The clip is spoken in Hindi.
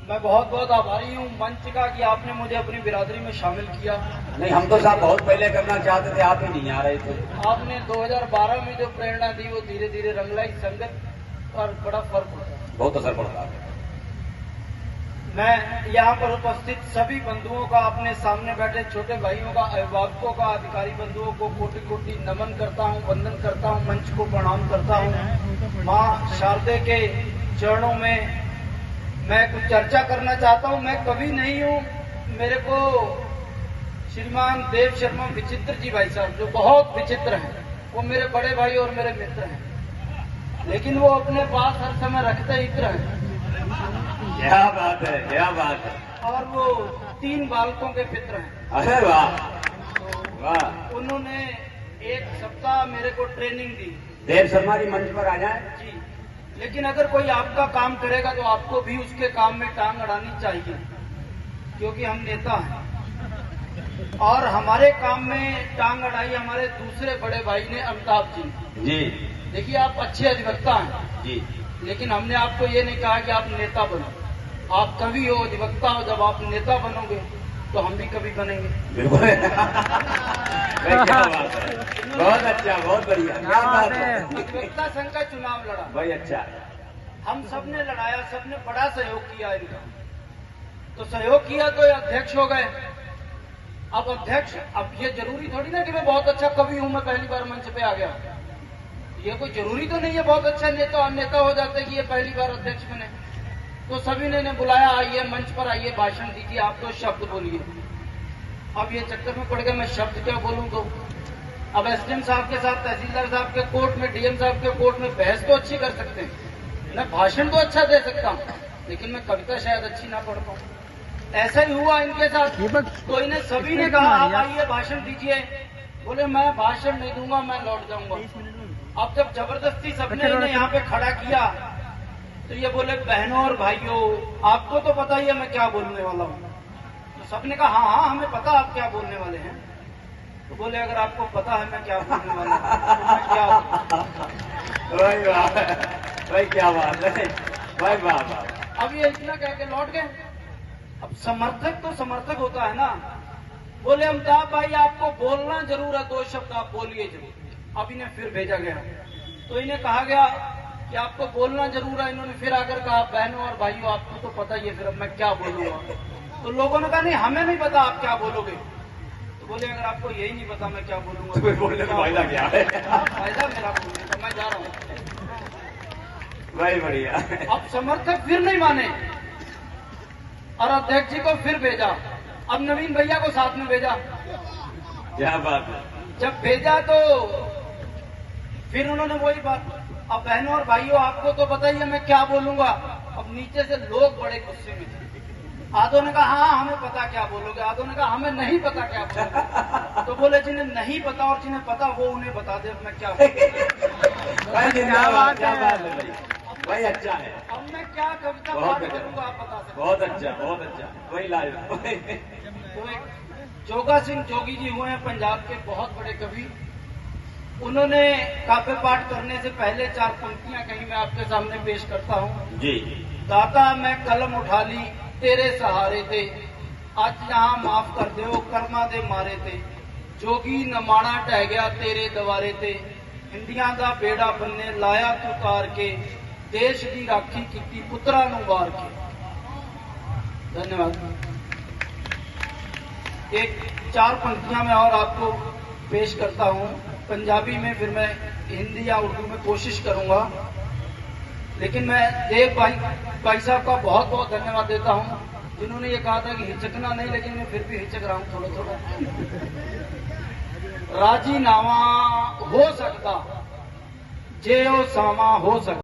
मैं बहुत बहुत आभारी हूँ मंच का कि आपने मुझे अपनी बिरादरी में शामिल किया। नहीं, हम तो साहब बहुत पहले करना चाहते थे, आप ही नहीं आ रहे थे। आपने 2012 में जो प्रेरणा दी वो धीरे धीरे रंग लाई। संगत पर बड़ा फर्क पड़ता है, बहुत असर पड़ता है। मैं यहाँ पर उपस्थित सभी बंधुओं का, अपने सामने बैठे छोटे भाइयों का, अभिभावकों का, अधिकारी बंधुओं को कोटि कोटि नमन करता हूँ, वंदन करता हूँ, मंच को प्रणाम करता हूँ। माँ शारदे के चरणों में मैं कुछ चर्चा करना चाहता हूँ। मैं कवि नहीं हूँ। मेरे को श्रीमान देव शर्मा विचित्र जी भाई साहब, जो बहुत विचित्र हैं, वो मेरे बड़े भाई और मेरे मित्र हैं, लेकिन वो अपने पास हर समय रखते इत्र हैं। क्या बात है, क्या बात है। और वो 3 बालकों के पित्र हैं। अरे वाह वाह। उन्होंने 1 सप्ताह मेरे को ट्रेनिंग दी। देव शर्मा जी मंच पर आ जाए जी, लेकिन अगर कोई आपका काम करेगा तो आपको भी उसके काम में टांग अड़ानी चाहिए, क्योंकि हम नेता हैं। और हमारे काम में टांग अड़ाई हमारे दूसरे बड़े भाई ने, अमिताभ जी। देखिए, आप अच्छे अधिवक्ता हैं जी, लेकिन हमने आपको ये नहीं कहा कि आप नेता बनो। आप कवि हो, अधिवक्ता हो। जब आप नेता बनोगे तो हम भी कभी बनेंगे। बिल्कुल। क्या बात है, बहुत अच्छा, बहुत बढ़िया, क्या बात है। अधिवक्ता संघ का चुनाव लड़ा भाई, अच्छा। हम सबने लड़ाया, सबने बड़ा सहयोग किया इनका। तो सहयोग किया तो ये अध्यक्ष हो गए। अब अध्यक्ष, अब ये जरूरी थोड़ी ना कि मैं बहुत अच्छा कवि हूं, मैं पहली बार मंच पे आ गया। ये कोई जरूरी तो नहीं है बहुत अच्छा नेता हो जाते कि ये पहली बार अध्यक्ष बने। तो सभी ने बुलाया, आइए मंच पर आइए, भाषण दीजिए, आप तो शब्द बोलिए। अब ये चक्कर में पड़ गया, मैं शब्द क्या बोलूं। तो अब एसडीएम साहब के साथ, तहसीलदार साहब के कोर्ट में, डीएम साहब के कोर्ट में बहस तो अच्छी कर सकते हैं, मैं भाषण तो अच्छा दे सकता हूँ, लेकिन मैं कविता शायद अच्छी ना पढ़ पाऊँ। ऐसा ही हुआ इनके साथ। तो इन्हें सभी ने कहा, आप आइए भाषण दीजिए। बोले मैं भाषण नहीं दूंगा, मैं लौट जाऊंगा। अब जब जबरदस्ती सबने इन्हें यहाँ पे खड़ा किया तो ये बोले, बहनों और भाइयों, आपको तो पता ही है मैं क्या बोलने वाला हूँ। तो सबने कहा, हाँ हाँ, हमें पता आप क्या बोलने वाले हैं। तो बोले, अगर आपको पता है मैं क्या बोलने वाला हूँ तो मैं क्या। भाई वाह, भाई क्या बात है, भाई वाह वाह। अब ये इतना कह के लौट गए। अब समर्थक तो समर्थक होता है ना। बोले, अमिताभ भाई आपको बोलना जरूर है, 2 शब्द आप बोलिए जरूर। अब इन्हें फिर भेजा गया, तो इन्हें कहा गया कि आपको बोलना जरूर है। इन्होंने फिर आकर कहा, बहनों और भाइयों, आपको तो पता ही है, फिर अब मैं क्या बोलूंगा। तो लोगों ने कहा, नहीं हमें नहीं पता आप क्या बोलोगे। तो बोले, अगर आपको यही नहीं पता मैं क्या बोलूंगा तो बोलने का फायदा क्या है। फायदा मेरा बोलने का, मैं जा रहा हूँ। भाई बढ़िया। अब समर्थक फिर नहीं माने और अध्यक्ष जी को फिर भेजा। अब नवीन भैया को साथ में भेजा। क्या बात है। जब भेजा तो फिर उन्होंने वही बात, अब बहनों और भाइयों आपको तो पता ही है मैं क्या बोलूंगा। अब नीचे से लोग बड़े गुस्से में थे। आधों ने कहा, हाँ हमें पता क्या बोलोगे। आधों ने कहा, हमें नहीं पता क्या बोलोगे। तो बोले, जिन्हें नहीं पता और जिन्हें पता वो उन्हें बता दे, अब मैं क्या भाई क्या बात है भाई, भाई अच्छा है। अब मैं क्या कविता बहुत पाठ करूंगा, आप बता सकते। बहुत अच्छा, बहुत अच्छा, वही लाज। तो एक जोगा सिंह जोगी जी हुए हैं पंजाब के बहुत बड़े कवि। उन्होंने काव्य पाठ करने से पहले 4 पंक्तियां कहीं मैं आपके सामने पेश करता हूँ। जी। दाता मैं कलम उठा ली तेरे सहारे थे, आज यहाँ माफ कर दे वो कर्मा दे मारे थे। जोगी न माड़ा टह गया तेरे दवारे थे, हिंदियां दा बेड़ा बन्ने लाया तू तार के, देश की राखी की पुत्रा नू वार के। धन्यवाद। एक 4 पंक्तियां मैं और आपको पेश करता हूं पंजाबी में, फिर मैं हिंदी या उर्दू में कोशिश करूंगा। लेकिन मैं देव भाई साहब का बहुत बहुत धन्यवाद देता हूं, जिन्होंने ये कहा था कि हिचकना नहीं, लेकिन मैं फिर भी हिचक रहा हूं थोड़ा थोड़ा। राजी नावा हो सकता जे ओ सामा हो सकता।